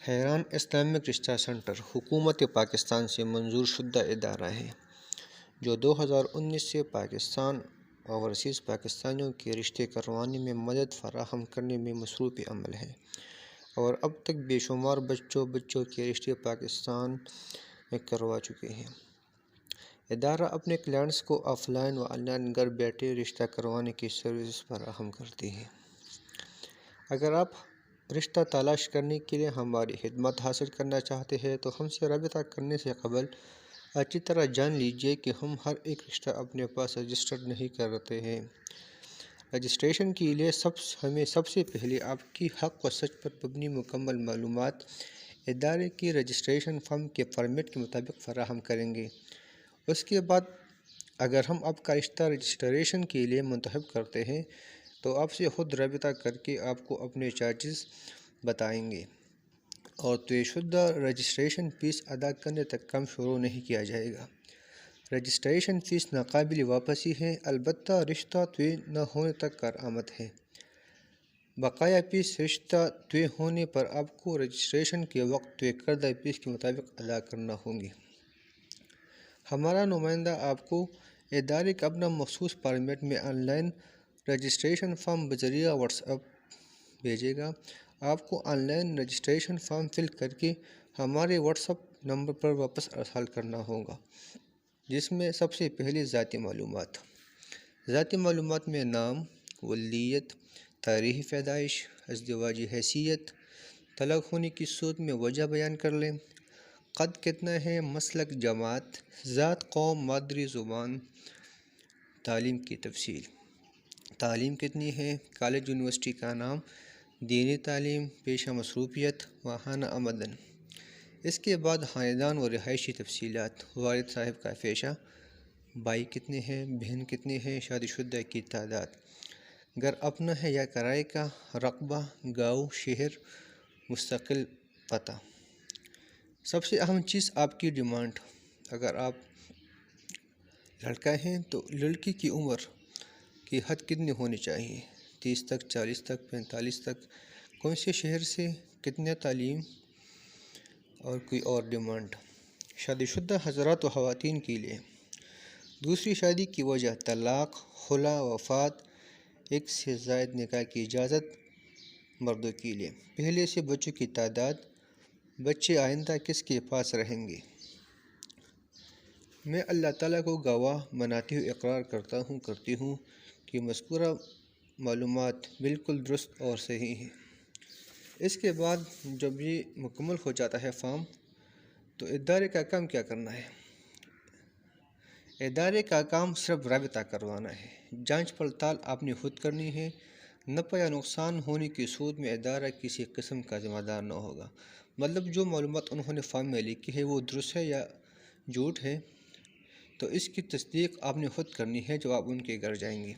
حیران اسلامک رشتہ سینٹر حکومت پاکستان سے منظور شدہ ادارہ ہے جو 2019 سے پاکستان اوورسیز پاکستانیوں کے رشتے کروانے میں مدد فراہم کرنے میں مصروف عمل ہے اور اب تک بے شمار بچوں کے رشتے پاکستان میں کروا چکے ہیں۔ ادارہ اپنے کلائنٹس کو آف لائن و آن لائن گھر بیٹھے رشتہ کروانے کی سروس فراہم کرتی ہے۔ اگر آپ رشتہ تلاش کرنے کے لیے ہماری خدمات حاصل کرنا چاہتے ہیں تو ہم سے رابطہ کرنے سے قبل اچھی طرح جان لیجیے کہ ہم ہر ایک رشتہ اپنے پاس رجسٹرڈ نہیں کرتے ہیں۔ رجسٹریشن کے لیے ہمیں سب سے پہلے آپ کی حق و سچ پر مبنی مکمل معلومات ادارے کی رجسٹریشن فارم کے فارمیٹ کے مطابق فراہم کریں گے۔ اس کے بعد اگر ہم آپ کا رشتہ رجسٹریشن کے لیے منتخب کرتے ہیں تو آپ سے خود رابطہ کر کے آپ کو اپنے چارجز بتائیں گے اور طے شدہ رجسٹریشن فیس ادا کرنے تک کام شروع نہیں کیا جائے گا۔ رجسٹریشن فیس ناقابل واپسی ہے، البتہ رشتہ طے نہ ہونے تک کارآمد ہے۔ بقایا فیس رشتہ طے ہونے پر آپ کو رجسٹریشن کے وقت طے کردہ فیس کے مطابق ادا کرنا ہوں گی۔ ہمارا نمائندہ آپ کو ادارے کا اپنا مخصوص فارمیٹ میں آن لائن رجسٹریشن فارم بذریعہ واٹس ایپ بھیجے گا۔ آپ کو online registration form fill کر کے ہمارے واٹس ایپ نمبر پر واپس ارسال کرنا ہوگا، جس میں سب سے پہلے ذاتی معلومات میں نام، ولدیت، تاریخ پیدائش، ازدواجی حیثیت، طلاق ہونے کی صورت میں وجہ بیان کر لیں، قد کتنا ہے، مسلک، جماعت، ذات، قوم، مادری زبان، تعلیم کی تفصیل، تعلیم کتنی ہے، کالج یونیورسٹی کا نام، دینی تعلیم، پیشہ مصروفیت، ماہانہ آمدن۔ اس کے بعد خاندان و رہائشی تفصیلات، والد صاحب کا پیشہ، بھائی کتنے ہیں، بہن کتنے ہیں، شادی شدہ کی تعداد، گھر اپنا ہے یا کرائے کا، رقبہ، گاؤں، شہر، مستقل پتہ۔ سب سے اہم چیز آپ کی ڈیمانڈ۔ اگر آپ لڑکا ہیں تو لڑکی کی عمر کی حد کتنی ہونی چاہیے، 30 تک، 40 تک، 45 تک، کون سے شہر سے، کتنے تعلیم اور کوئی اور ڈیمانڈ۔ شادی شدہ حضرات و خواتین کے لیے دوسری شادی کی وجہ، طلاق، خلا، وفات، ایک سے زائد نکاح کی اجازت مردوں کے لیے، پہلے سے بچوں کی تعداد، بچے آئندہ کس کے پاس رہیں گے۔ میں اللہ تعالیٰ کو گواہ بناتے ہوئے اقرار کرتی ہوں کہ مذکورہ معلومات بالکل درست اور صحیح ہیں۔ اس کے بعد جب یہ مکمل ہو جاتا ہے فارم، تو ادارے کا کام کیا کرنا ہے؟ ادارے کا کام صرف رابطہ کروانا ہے۔ جانچ پڑتال آپ نے خود کرنی ہے۔ نفع یا نقصان ہونے کی صورت میں ادارہ کسی قسم کا ذمہ دار نہ ہوگا۔ مطلب جو معلومات انہوں نے فارم میں لکھی ہے وہ درست ہے یا جھوٹ ہے، تو اس کی تصدیق آپ نے خود کرنی ہے جب آپ ان کے گھر جائیں گے۔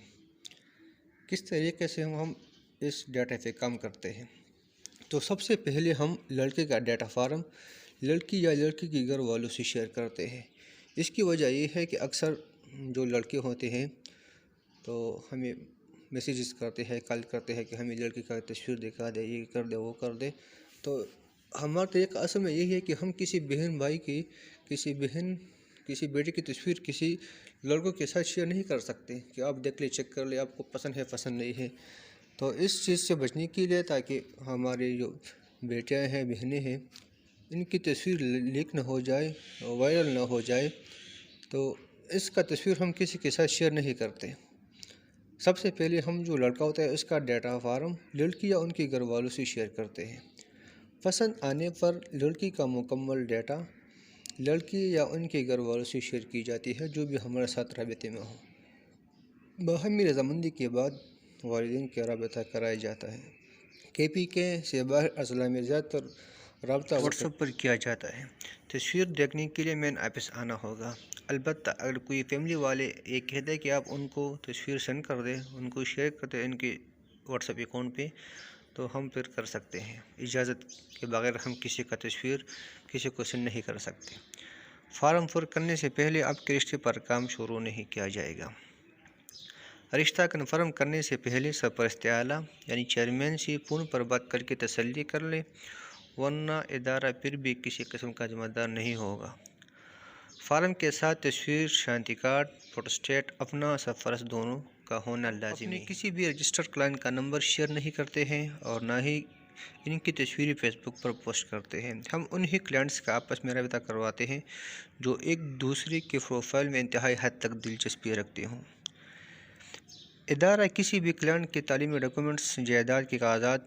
کس طریقے سے ہم اس ڈیٹا پہ کام کرتے ہیں؟ تو سب سے پہلے ہم لڑکے کا ڈیٹا فارم لڑکی یا لڑکے کے گھر والوں سے شیئر کرتے ہیں۔ اس کی وجہ یہ ہے کہ اکثر جو لڑکے ہوتے ہیں تو ہمیں میسیجز کرتے ہیں، کال کرتے ہیں کہ ہمیں لڑکی کا تصویر دکھا دے، یہ کر دے، وہ کر دے۔ تو ہمارا طریقہ اصل میں یہی ہے کہ ہم کسی بہن بھائی کی، کسی بیٹے کی تصویر کسی لڑکوں کے ساتھ شیئر نہیں کر سکتے کہ آپ دیکھ لیں، چیک کر لیں، آپ کو پسند ہے، پسند نہیں ہے۔ تو اس چیز سے بچنے کے لیے، تاکہ ہمارے جو بیٹیاں ہیں، بہنیں ہیں، ان کی تصویر لیک نہ ہو جائے، وائرل نہ ہو جائے، تو اس کا تصویر ہم کسی کے ساتھ شیئر نہیں کرتے۔ سب سے پہلے ہم جو لڑکا ہوتا ہے اس کا ڈیٹا فارم لڑکی یا ان کے گھر والوں سے شیئر کرتے ہیں۔ پسند آنے پر لڑکی کا مکمل ڈیٹا لڑکی یا ان کے گھر والوں سے شیئر کی جاتی ہے جو بھی ہمارے ساتھ رابطے میں ہو۔ باہمی رضامندی کے بعد والدین کا رابطہ کرایا جاتا ہے۔ KPK سے باہر اضلاع میں زیادہ تر رابطہ واٹس ایپ پر کیا جاتا ہے۔ تصویر دیکھنے کے لیے مین آفس آنا ہوگا۔ البتہ اگر کوئی فیملی والے یہ کہتے ہیں کہ آپ ان کو تصویر سینڈ کر دیں، ان کو شیئر کر دیں ان کے واٹس ایپ اکاؤنٹ پہ، تو ہم پھر کر سکتے ہیں۔ اجازت کے بغیر ہم کسی کا تصویر کسی کو سینڈ نہیں کر سکتے۔ فارم پر کرنے سے پہلے آپ کے رشتے پر کام شروع نہیں کیا جائے گا۔ رشتہ کنفرم کرنے سے پہلے سرپرست اعلیٰ یعنی چیئرمین سے فون پر بات کر کے تسلی کر لیں۔ ورنہ ادارہ پھر بھی کسی قسم کا ذمہ دار نہیں ہوگا۔ فارم کے ساتھ تصویر، شناختی کارڈ، فوٹوسٹیٹ، اپنا سرپرست دونوں کا ہونا لازمی ہے۔ کسی بھی رجسٹرڈ کلائنٹ کا نمبر شیئر نہیں کرتے ہیں اور نہ ہی ان کی تصویریں فیس بک پر پوسٹ کرتے ہیں۔ ہم انہی کلائنٹس کا آپس میں رابطہ کرواتے ہیں جو ایک دوسرے کے پروفائل میں انتہائی حد تک دلچسپی رکھتے ہوں۔ ادارہ کسی بھی کلائنٹ کے تعلیمی ڈاکومنٹس، جائیداد کے کاغذات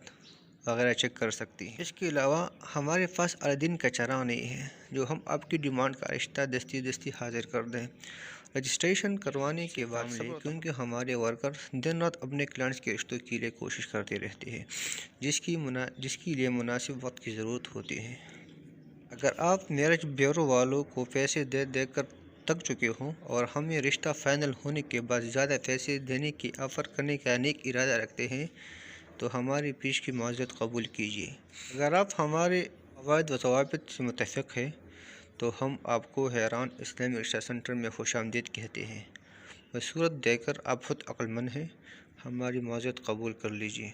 وغیرہ چیک کر سکتی ہے۔ اس کے علاوہ ہمارے پاس علی دن کا چرا نہیں ہے جو ہم آپ کی ڈیمانڈ کا رشتہ دستی حاضر کر دیں۔ رجسٹریشن کروانے کے بعد کیونکہ ہمارے ورکر دن رات اپنے کلائنٹس کے رشتوں کے لیے کوشش کرتے رہتے ہیں جس کے لیے مناسب وقت کی ضرورت ہوتی ہے۔ اگر آپ میرج بیورو والوں کو پیسے دے کر تک چکے ہوں اور ہمیں رشتہ فائنل ہونے کے بعد زیادہ پیسے دینے کی آفر کرنے کا نیک ارادہ رکھتے ہیں تو ہماری پیش کی معذرت قبول کیجیے۔ اگر آپ ہمارے قواعد و ضوابط سے متفق ہیں تو ہم آپ کو حیران اسلامی رشتہ سینٹر میں خوش آمدید کہتے ہیں۔ بصورت دیکھ کر آپ خود عقل مند ہیں، ہماری معذرت قبول کر لیجیے۔